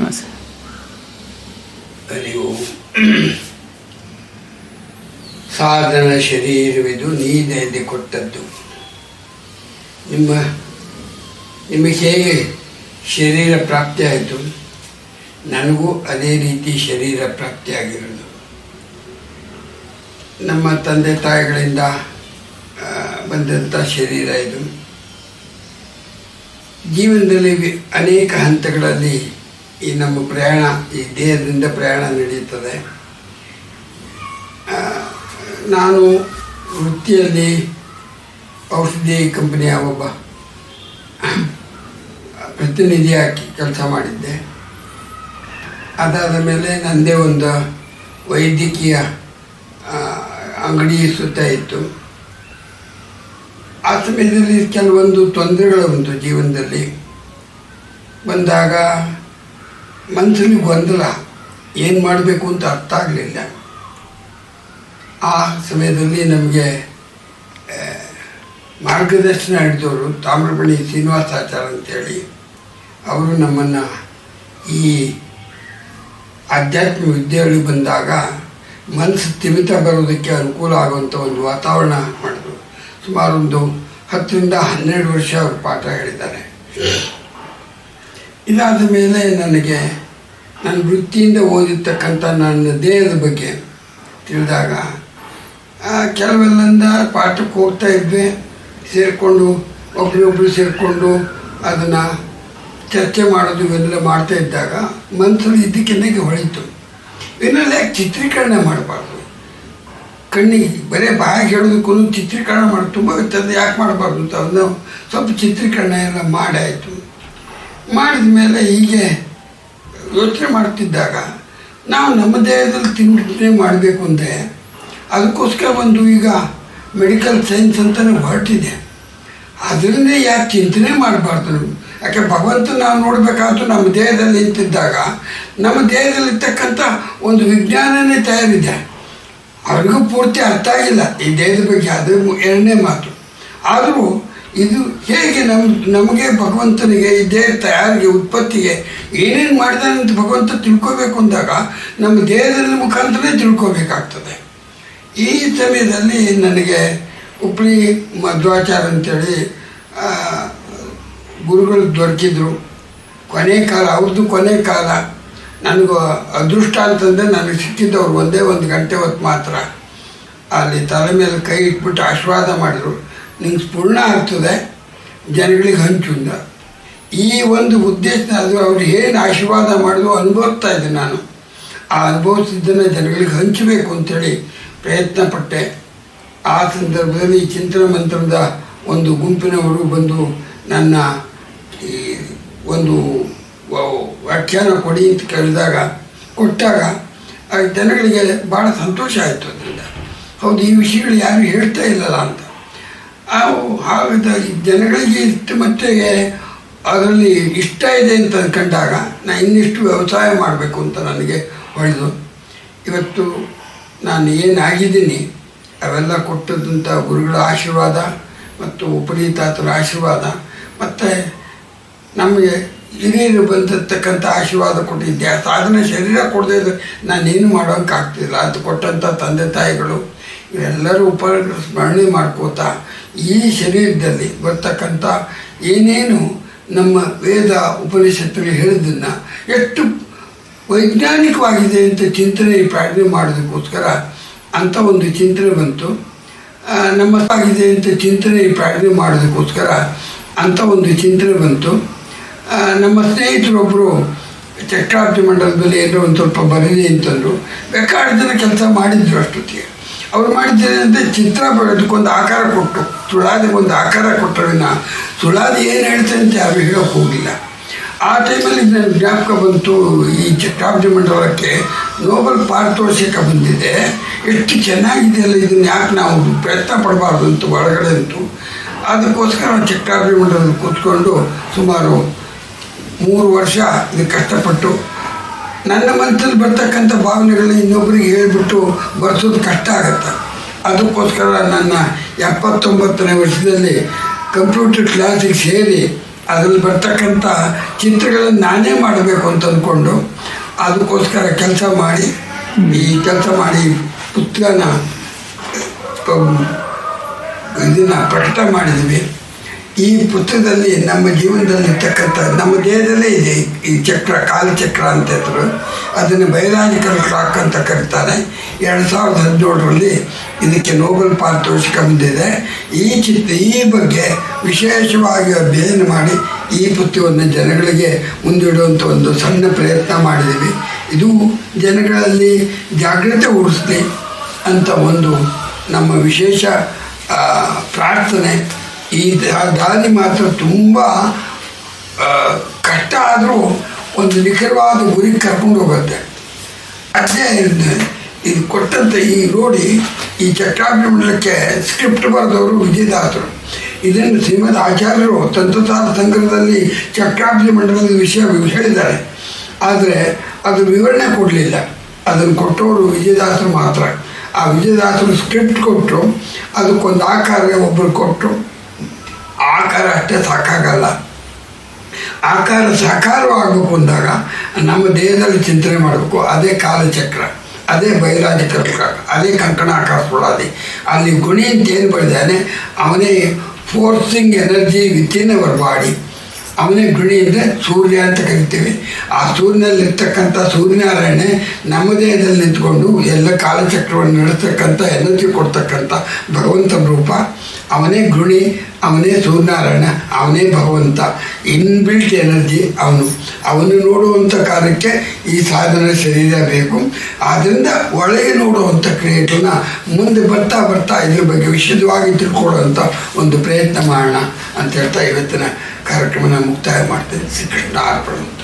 ಶ್ರೀನಿವಾಸ. ಹರಿ ಓಂ. ಸಾಧನ ಶರೀರವಿದು ನೀನೆಂದು ಕೊಟ್ಟದ್ದು. ನಿಮಗೆ ಹೇಗೆ ಶರೀರ ಪ್ರಾಪ್ತಿಯಾಯಿತು, ನನಗೂ ಅದೇ ರೀತಿ ಶರೀರ ಪ್ರಾಪ್ತಿಯಾಗಿರೋದು. ನಮ್ಮ ತಂದೆ ತಾಯಿಗಳಿಂದ ಬಂದಂಥ ಶರೀರ ಇದು. ಜೀವನದಲ್ಲಿ ಅನೇಕ ಹಂತಗಳಲ್ಲಿ ಈ ನಮ್ಮ ಪ್ರಯಾಣ, ಈ ದೇಹದಿಂದ ಪ್ರಯಾಣ ನಡೆಯುತ್ತದೆ. ನಾನು ವೃತ್ತಿಯಲ್ಲಿ ಔಷಧಿ ಕಂಪನಿಯ ಒಬ್ಬ ಪ್ರತಿನಿಧಿಯಾಗಿ ಕೆಲಸ ಮಾಡಿದ್ದೆ. ಅದಾದ ಮೇಲೆ ನನ್ನದೇ ಒಂದು ವೈದ್ಯಕೀಯ ಅಂಗಡಿ ಸುತ್ತ ಇತ್ತು. ಆ ಸಮಯದಲ್ಲಿ ಕೆಲವೊಂದು ತೊಂದರೆಗಳು ಬಂತು ಜೀವನದಲ್ಲಿ. ಬಂದಾಗ ಮನಸ್ಸಲ್ಲಿ ಗೊಂದಲ, ಏನು ಮಾಡಬೇಕು ಅಂತ ಅರ್ಥ ಆಗಲಿಲ್ಲ. ಆ ಸಮಯದಲ್ಲಿ ನಮಗೆ ಮಾರ್ಗದರ್ಶನ ಹಿಡಿದವರು ತಾಮ್ರಪಣಿ ಶ್ರೀನಿವಾಸಾಚಾರ್ಯ ಅಂತೇಳಿ, ಅವರು ನಮ್ಮನ್ನು ಈ ಆಧ್ಯಾತ್ಮಿಕ ವಿದ್ಯೆಗಳಿಗೆ ಬಂದಾಗ ಮನಸ್ಸು ಸ್ಥಿಮಿತ ಬರೋದಕ್ಕೆ ಅನುಕೂಲ ಆಗುವಂಥ ಒಂದು ವಾತಾವರಣ ಮಾಡಿದ್ರು. ಸುಮಾರು ಒಂದು 10 ರಿಂದ 12 ವರ್ಷ ಅವರು ಪಾಠ ಹೇಳಿದ್ದಾರೆ. ಇದಾದ ಮೇಲೆ ನನಗೆ ನನ್ನ ವೃತ್ತಿಯಿಂದ ಓದಿರ್ತಕ್ಕಂಥ ನನ್ನ ದೇಹದ ಬಗ್ಗೆ ತಿಳಿದಾಗ ಕೆಲವೆಲ್ಲಿಂದ ಪಾಠಕ್ಕೆ ಹೋಗ್ತಾ ಇದ್ವಿ. ಸೇರಿಕೊಂಡು ಒಬ್ಬರೊಬ್ಬರು ಸೇರಿಕೊಂಡು ಅದನ್ನು ಚರ್ಚೆ ಮಾಡೋದು ಇವೆಲ್ಲ ಮಾಡ್ತಾ ಇದ್ದಾಗ ಮನಸ್ಸಲ್ಲಿ ಇದ್ದಕ್ಕಿನ್ನಾಗೆ ಹೊಳಿತು, ಇದನ್ನೆಲ್ಲ ಯಾಕೆ ಚಿತ್ರೀಕರಣ ಮಾಡಬಾರ್ದು, ಕಣ್ಣಿಗೆ ಬರೀ ಬಾಯಿಗೆ ಹೇಳೋದಕ್ಕೂ ಚಿತ್ರೀಕರಣ ಮಾಡಿ ತುಂಬ ಇರ್ತದೆ, ಯಾಕೆ ಮಾಡಬಾರ್ದು ಅಂತ ಅದನ್ನು ಸ್ವಲ್ಪ ಚಿತ್ರೀಕರಣ ಎಲ್ಲ ಮಾಡಾಯಿತು. ಮಾಡಿದ ಮೇಲೆ ಹೀಗೆ ಯೋಚನೆ ಮಾಡ್ತಿದ್ದಾಗ ನಾವು ನಮ್ಮ ದೇಹದಲ್ಲಿ ಚಿಂತನೆ ಮಾಡಬೇಕು ಅಂದರೆ ಅದಕ್ಕೋಸ್ಕರ ಒಂದು ಈಗ ಮೆಡಿಕಲ್ ಸೈನ್ಸ್ ಅಂತಲೇ ಹೊರಟಿದೆ. ಅದರಿಂದ ಯಾಕೆ ಚಿಂತನೆ ಮಾಡಬಾರ್ದು ನಾವು? ಯಾಕೆ ಭಗವಂತ ನಾವು ನೋಡಬೇಕಾದ್ರು ನಮ್ಮ ದೇಹದಲ್ಲಿ ನಿಂತಿದ್ದಾಗ ನಮ್ಮ ದೇಹದಲ್ಲಿರ್ತಕ್ಕಂಥ ಒಂದು ವಿಜ್ಞಾನನೇ ತಯಾರಿದೆ. ಅವ್ರಿಗೂ ಪೂರ್ತಿ ಅರ್ಥ ಆಗಿಲ್ಲ ಈ ದೇಹದ ಬಗ್ಗೆ, ಅದು ಎರಡನೇ ಮಾತು. ಆದರೂ ಇದು ಹೇಗೆ ನಮಗೆ ಭಗವಂತನಿಗೆ ಈ ದೇಹ ತಯಾರಿಗೆ ಉತ್ಪತ್ತಿಗೆ ಏನೇನು ಮಾಡಿದಾನೆ ಅಂತ ಭಗವಂತ ತಿಳ್ಕೋಬೇಕು ಅಂದಾಗ ನಮ್ಮ ದೇಹದಲ್ಲಿ ಮುಖಾಂತರನೇ ತಿಳ್ಕೋಬೇಕಾಗ್ತದೆ. ಈ ಸಮಯದಲ್ಲಿ ನನಗೆ ಹುಬ್ಬಳ್ಳಿ ಮಧ್ವಾಚಾರ್ಯ ಅಂತೇಳಿ ಗುರುಗಳು ದೊರಕಿದ್ರು. ಕೊನೆ ಕಾಲ ಅವ್ರದ್ದು ಕೊನೆ ಕಾಲ. ನನಗೂ ಅದೃಷ್ಟ ಅಂತಂದರೆ ನನಗೆ ಸಿಕ್ಕಿದ್ದವ್ರು ಒಂದೇ 1 ಗಂಟೆ ಹೊತ್ತು ಮಾತ್ರ. ಅಲ್ಲಿ ತಲೆ ಮೇಲೆ ಕೈ ಇಟ್ಬಿಟ್ಟು ಆಶೀರ್ವಾದ ಮಾಡಿದ್ರು, ನಿಂಗೆ ಪೂರ್ಣ ಆಗ್ತದೆ, ಜನಗಳಿಗೆ ಹಂಚು ಅಂದ. ಈ ಒಂದು ಉದ್ದೇಶ ಅದು ಅವ್ರು ಏನು ಆಶೀರ್ವಾದ ಮಾಡಿದ್ರು ಅನುಭವಿಸ್ತಾ ಇದ್ದೆ ನಾನು. ಆ ಅನುಭವಿಸಿದ್ದನ್ನು ಜನಗಳಿಗೆ ಹಂಚಬೇಕು ಅಂಥೇಳಿ ಪ್ರಯತ್ನ ಪಟ್ಟೆ. ಆ ಸಂದರ್ಭದಲ್ಲಿ ಚಿಂತನ ಮಂತ್ರದ ಒಂದು ಗುಂಪಿನವರು ಬಂದು ನನ್ನ ಈ ಒಂದು ವ್ಯಾಖ್ಯಾನ ಕೊಡಿ ಅಂತ ಕೇಳಿದಾಗ ಕೊಟ್ಟಾಗ ಜನಗಳಿಗೆ ಭಾಳ ಸಂತೋಷ ಆಯಿತು. ಅದರಿಂದ ಹೌದು, ಈ ವಿಷಯಗಳು ಯಾರು ಹೇಳ್ತಾ ಇಲ್ಲಲ್ಲ ಅಂತ. ಹಾಗಾಗಿ ಜನಗಳಿಗೆ ಇಷ್ಟು ಮಟ್ಟಿಗೆ ಅದರಲ್ಲಿ ಇಷ್ಟ ಇದೆ ಅಂತ ಅಂದ್ಕೊಂಡಾಗ ನಾನು ಇನ್ನಿಷ್ಟು ವ್ಯವಸಾಯ ಮಾಡಬೇಕು ಅಂತ ನನಗೆ ಹೊಳೆದು ಇವತ್ತು ನಾನು ಏನಾಗಿದ್ದೀನಿ ಅವೆಲ್ಲ ಕೊಟ್ಟದಂಥ ಗುರುಗಳ ಆಶೀರ್ವಾದ ಮತ್ತು ಉಪನೀತಾತರ ಆಶೀರ್ವಾದ ಮತ್ತು ನಮಗೆ ಹಿರಿಯರು ಬಂದಿರ್ತಕ್ಕಂಥ ಆಶೀರ್ವಾದ ಕೊಟ್ಟಿದ್ದೆ. ಆ ಸಾಧನೆ ಶರೀರ ಕೊಡದೇ ಇದ್ದರೆ ನಾನೇನು ಮಾಡೋಂಗೆ ಆಗ್ತಿಲ್ಲ. ಅದು ಕೊಟ್ಟಂಥ ತಂದೆ ತಾಯಿಗಳು ಇವೆಲ್ಲರೂ ಸ್ಮರಣೆ ಮಾಡ್ಕೋತಾ ಈ ಶರೀರದಲ್ಲಿ ಬರ್ತಕ್ಕಂಥ ಏನೇನು ನಮ್ಮ ವೇದ ಉಪನಿಷತ್ತುಗಳು ಹೇಳಿದ್ದನ್ನು ಎಷ್ಟು ವೈಜ್ಞಾನಿಕವಾಗಿದೆ ಅಂತ ಚಿಂತನೆ ಪ್ರಾರ್ಥನೆ ಮಾಡೋದಕ್ಕೋಸ್ಕರ ಅಂಥ ಒಂದು ಚಿಂತನೆ ಬಂತು. ನಮ್ಮ ಆಗಿದೆ ಅಂತ ಚಿಂತನೆ ಪ್ರಾರ್ಥನೆ ಮಾಡೋದಕ್ಕೋಸ್ಕರ ಅಂಥ ಒಂದು ಚಿಂತನೆ ಬಂತು. ನಮ್ಮ ಸ್ನೇಹಿತರೊಬ್ಬರು ಚಕ್ರಾರ್ತಿ ಮಂಡಲದಲ್ಲಿ ಏನೋ ಒಂದು ಸ್ವಲ್ಪ ಬರೀಲಿ ಅಂತಂದರು. ಬೇಕಾದ ಜನ ಕೆಲಸ ಮಾಡಿದ್ರು ಅಷ್ಟೊತ್ತಿಗೆ. ಅವ್ರು ಮಾಡಿದ್ದಾರೆ ಅಂತ ಚಿತ್ರ ಬರೋದಕ್ಕೊಂದು ಆಕಾರ ಕೊಟ್ಟು, ಸುಳಾದಿಗೆ ಒಂದು ಆಕಾರ ಕೊಟ್ಟವಿನ ಸುಳಾದಿ ಏನು ಹೇಳ್ತಾರೆ ಅಂತ ಯಾರು ಹೇಳೋಕ್ಕೆ ಹೋಗಿಲ್ಲ. ಆ ಟೈಮಲ್ಲಿ ನನ್ನ ಜ್ಞಾಪಕ ಬಂತು, ಈ ಚಕ್ರಾಬ್ದಿ ಮಂಡಲಕ್ಕೆ ನೋಬೆಲ್ ಪಾರಿತೋಷಿಕ ಬಂದಿದೆ, ಎಷ್ಟು ಚೆನ್ನಾಗಿದೆಯಲ್ಲ, ಇದನ್ನು ಯಾಕೆ ನಾವು ಪ್ರಯತ್ನ ಪಡಬಾರ್ದು ಅಂತ ಒಳಗಡೆ ಅಂತು. ಅದಕ್ಕೋಸ್ಕರ ಚಕ್ರಾಬ್ದಿ ಮಂಡಲದಲ್ಲಿ ಕೂತ್ಕೊಂಡು ಸುಮಾರು 3 ವರ್ಷ ಇದು ಕಷ್ಟಪಟ್ಟು ನನ್ನ ಮನಸ್ಸಲ್ಲಿ ಬರ್ತಕ್ಕಂಥ ಭಾವನೆಗಳನ್ನ ಇನ್ನೊಬ್ಬರಿಗೆ ಹೇಳಿಬಿಟ್ಟು ಬರ್ಸೋದು ಕಷ್ಟ ಆಗುತ್ತೆ. ಅದಕ್ಕೋಸ್ಕರ ನನ್ನ 79ನೇ ವರ್ಷದಲ್ಲಿ ಕಂಪ್ಯೂಟರ್ ಕ್ಲಾಸಿಗೆ ಸೇರಿ ಅದರಲ್ಲಿ ಬರ್ತಕ್ಕಂಥ ಚಿತ್ರಗಳನ್ನು ನಾನೇ ಮಾಡಬೇಕು ಅಂತ ಅಂದ್ಕೊಂಡು ಅದಕ್ಕೋಸ್ಕರ ಕೆಲಸ ಮಾಡಿ ಪುಸ್ತಕನ ಇದನ್ನು ಪ್ರಕಟ ಮಾಡಿದ್ವಿ. ಈ ಪುಸ್ತಕದಲ್ಲಿ ನಮ್ಮ ಜೀವನದಲ್ಲಿರ್ತಕ್ಕಂಥ ನಮ್ಮ ದೇಹದಲ್ಲೇ ಇದೆ ಈ ಚಕ್ರ, ಕಾಲಚಕ್ರ ಅಂತ ಹೆಸರು. ಅದನ್ನು ಬೈರಾಜಿಕಲ್ ಕ್ಲಾಕ್ ಅಂತ ಕರೀತಾರೆ. 2017ರಲ್ಲಿ ಇದಕ್ಕೆ ನೋಬೆಲ್ ಪಾರಿತೋಷಿಕ ಬಂದಿದೆ. ಈ ಬಗ್ಗೆ ವಿಶೇಷವಾಗಿ ಅಧ್ಯಯನ ಮಾಡಿ ಈ ಪುಸ್ತಕವನ್ನು ಜನಗಳಿಗೆ ಮುಂದಿಡುವಂಥ ಒಂದು ಸಣ್ಣ ಪ್ರಯತ್ನ ಮಾಡಿದ್ದೀವಿ. ಇದು ಜನಗಳಲ್ಲಿ ಜಾಗೃತಿ ಮೂಡಿಸಲಿ ಅಂತ ಒಂದು ನಮ್ಮ ವಿಶೇಷ ಪ್ರಾರ್ಥನೆ. ಈ ದಾರಿ ಮಾತ್ರ ತುಂಬ ಕಷ್ಟ ಆದರೂ ಒಂದು ನಿಖರವಾದ ಗುರಿಗೆ ಕರ್ಕೊಂಡು ಹೋಗುತ್ತೆ. ಅದೇ ಇದು ಕೊಟ್ಟಂಥ ನೋಡಿ ಈ ಚಕ್ರಾಭಿಮಂಡಲಕ್ಕೆ ಸ್ಕ್ರಿಪ್ಟ್ ಬರೆದವರು ವಿಜಯದಾಸರು. ಇದನ್ನು ಶ್ರೀಮದ್ ಆಚಾರ್ಯರು ತಂತ್ರಸಾರ ಸಂಗ್ರಹದಲ್ಲಿ ಚಕ್ರಾಭಿಮಂಡಲದ ವಿಷಯ ಹೇಳಿದ್ದಾರೆ. ಆದರೆ ಅದು ವಿವರಣೆ ಕೊಡಲಿಲ್ಲ. ಅದನ್ನು ಕೊಟ್ಟವರು ವಿಜಯದಾಸರು ಮಾತ್ರ. ಆ ವಿಜಯದಾಸರು ಸ್ಕ್ರಿಪ್ಟ್ ಕೊಟ್ಟರು, ಅದಕ್ಕೊಂದು ಆಕಾರ ಒಬ್ಬರು ಕೊಟ್ಟರು. ಆಕಾರ ಅಷ್ಟೇ ಸಾಕಾಗಲ್ಲ. ಆಕಾರ ಸಾಕಾರವಾಗಬೇಕು ಅಂದಾಗ ನಮ್ಮ ದೇಹದಲ್ಲಿ ಚಿಂತನೆ ಮಾಡಬೇಕು. ಅದೇ ಕಾಲಚಕ್ರ, ಅದೇ ಬೈರಾಜಿಕಲ್ ಕ್ಲಾಕ್, ಅದೇ ಕಂಕಣ ಆಕಾರ ಸುಳ್ಳಾದಿ. ಅಲ್ಲಿ ಗುಣಿ ಅಂತ ಏನು ಬರೆದಾನೆ, ಅವನೇ forcing energy within our body. ಅವನೇ ಗುಣಿ ಅಂದರೆ ಸೂರ್ಯ ಅಂತ ಕರಿತೀವಿ. ಆ ಸೂರ್ಯನಲ್ಲಿರ್ತಕ್ಕಂಥ ಸೂರ್ಯನಾರಾಯಣ ನಮ್ಮ ದೇಹದಲ್ಲಿ ನಿಂತ್ಕೊಂಡು ಎಲ್ಲ ಕಾಲಚಕ್ರವನ್ನು ನಡೆಸ್ತಕ್ಕಂಥ ಎನರ್ಜಿ ಕೊಡ್ತಕ್ಕಂಥ ಭಗವಂತನ ರೂಪ. ಅವನೇ ಗುಣಿ, ಅವನೇ ಸೂರ್ಯನಾರಾಯಣ, ಅವನೇ ಭಗವಂತ. ಇನ್ಬಿಲ್ಟ್ ಎನರ್ಜಿ ಅವನು ನೋಡುವಂಥ ಕಾರ್ಯಕ್ಕೆ ಈ ಸಾಧನ ಶರೀರ ಬೇಕು. ಆದ್ದರಿಂದ ಒಳಗೆ ನೋಡುವಂಥ ಕ್ರಿಯೇಟನ್ನ ಮುಂದೆ ಬರ್ತಾ ಇದ್ರ ಬಗ್ಗೆ ವಿಶದವಾಗಿ ತಿಳ್ಕೊಳ್ಳುವಂಥ ಒಂದು ಪ್ರಯತ್ನ ಮಾಡೋಣ ಅಂತ ಹೇಳ್ತಾ ಇವತ್ತಿನ ಕಾರ್ಯಕ್ರಮನ ಮುಕ್ತಾಯ ಮಾಡ್ತೇನೆ. ಶ್ರೀಕೃಷ್ಣ ಅರ್ಪಣ.